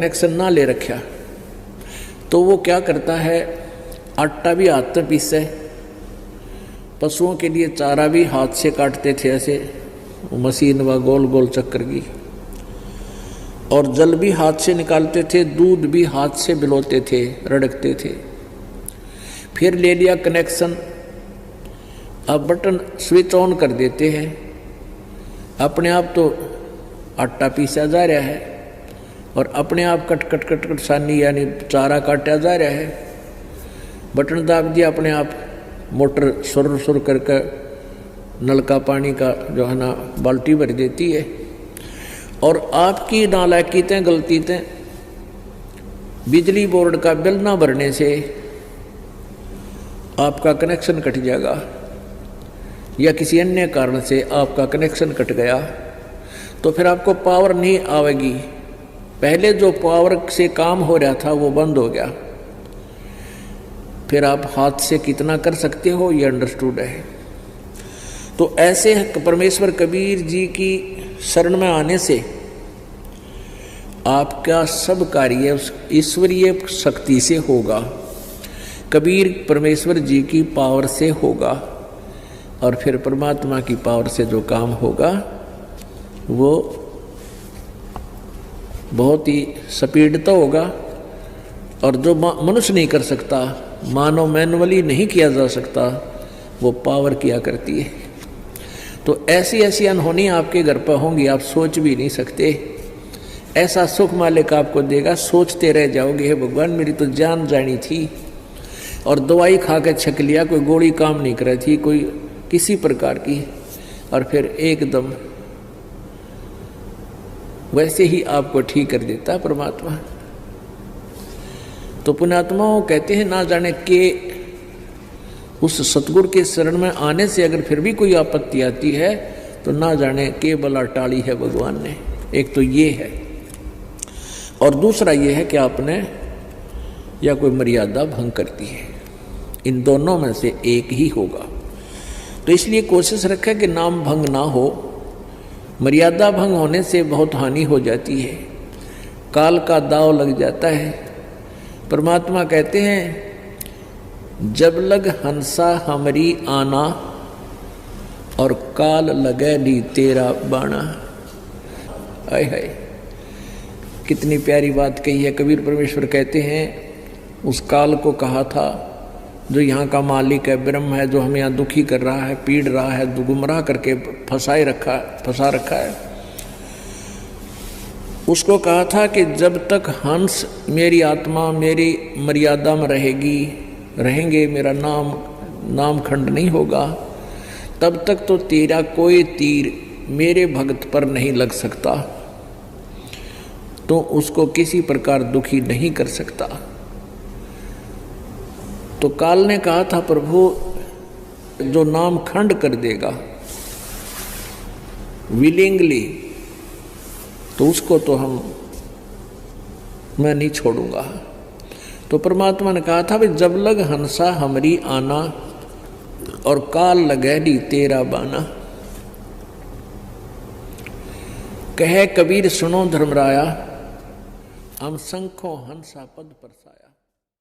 Connection ना ले रखा तो वो क्या करता है, आटा भी हाथ में पीसे, पशुओं के लिए चारा भी हाथ से काटते थे ऐसे मशीन व गोल गोल चक्कर की, और जल भी हाथ से निकालते थे, दूध भी हाथ से बिलोते थे, रड़कते थे। फिर ले लिया कनेक्शन, अब बटन स्विच ऑन कर देते हैं, अपने आप तो आटा पीसा जा रहा है और अपने आप कट कट कट कट सानी यानी चारा काटा जा रहा है। बटन दाब दिया, अपने आप मोटर सुर सुर करके नल का पानी का जो है ना बाल्टी भर देती है। और आपकी नालायकीतें गलतीतें, बिजली बोर्ड का बिल ना भरने से आपका कनेक्शन कट जाएगा, या किसी अन्य कारण से आपका कनेक्शन कट गया तो फिर आपको पावर नहीं आएगी। पहले जो पावर से काम हो रहा था वो बंद हो गया, फिर आप हाथ से कितना कर सकते हो ये अंडरस्टूड है। तो ऐसे परमेश्वर कबीर जी की शरण में आने से आपका सब कार्य उस ईश्वरीय शक्ति से होगा, कबीर परमेश्वर जी की पावर से होगा, और फिर परमात्मा की पावर से जो काम होगा वो बहुत ही स्पीडता होगा। और जो मनुष्य नहीं कर सकता, मानव मैनुअली नहीं किया जा सकता, वो पावर किया करती है। तो ऐसी ऐसी अनहोनी आपके घर पर होंगी, आप सोच भी नहीं सकते। ऐसा सुख मालिक आपको देगा, सोचते रह जाओगे, हे भगवान मेरी तो जान जानी थी और दवाई खा के छक लिया, कोई गोली काम नहीं कर रही थी, कोई किसी प्रकार की, और फिर एकदम वैसे ही आपको ठीक कर देता परमात्मा। तो पुण्यात्माओं कहते हैं, ना जाने के उस सतगुरु के शरण में आने से अगर फिर भी कोई आपत्ति आती है तो ना जाने के बला टाली है भगवान ने। एक तो ये है, और दूसरा ये है कि आपने या कोई मर्यादा भंग करती है, इन दोनों में से एक ही होगा। तो इसलिए कोशिश रखें कि नाम भंग ना हो। मर्यादा भंग होने से बहुत हानि हो जाती है, काल का दाव लग जाता है। परमात्मा कहते हैं, जब लग हंसा हमरी आना और काल लगे ली तेरा बाणा। आय हाय, कितनी प्यारी बात कही है। कबीर परमेश्वर कहते हैं, उस काल को कहा था जो यहाँ का मालिक है, ब्रह्म है, जो हमें यहाँ दुखी कर रहा है, पीड़ रहा है, गुमराह करके फंसा रखा है, उसको कहा था कि जब तक हंस मेरी आत्मा मेरी मर्यादा में रहेंगे, मेरा नाम खंड नहीं होगा, तब तक तो तेरा कोई तीर मेरे भक्त पर नहीं लग सकता, तो उसको किसी प्रकार दुखी नहीं कर सकता। तो काल ने कहा था, प्रभु जो नाम खंड कर देगा विलिंगली, तो उसको तो मैं नहीं छोड़ूंगा। तो परमात्मा ने कहा था, भाई जब लग हंसा हमरी आना और काल लगे दी तेरा बाना। कहे कबीर सुनो धर्मराया, हम शंखों हंसा पद परसाया।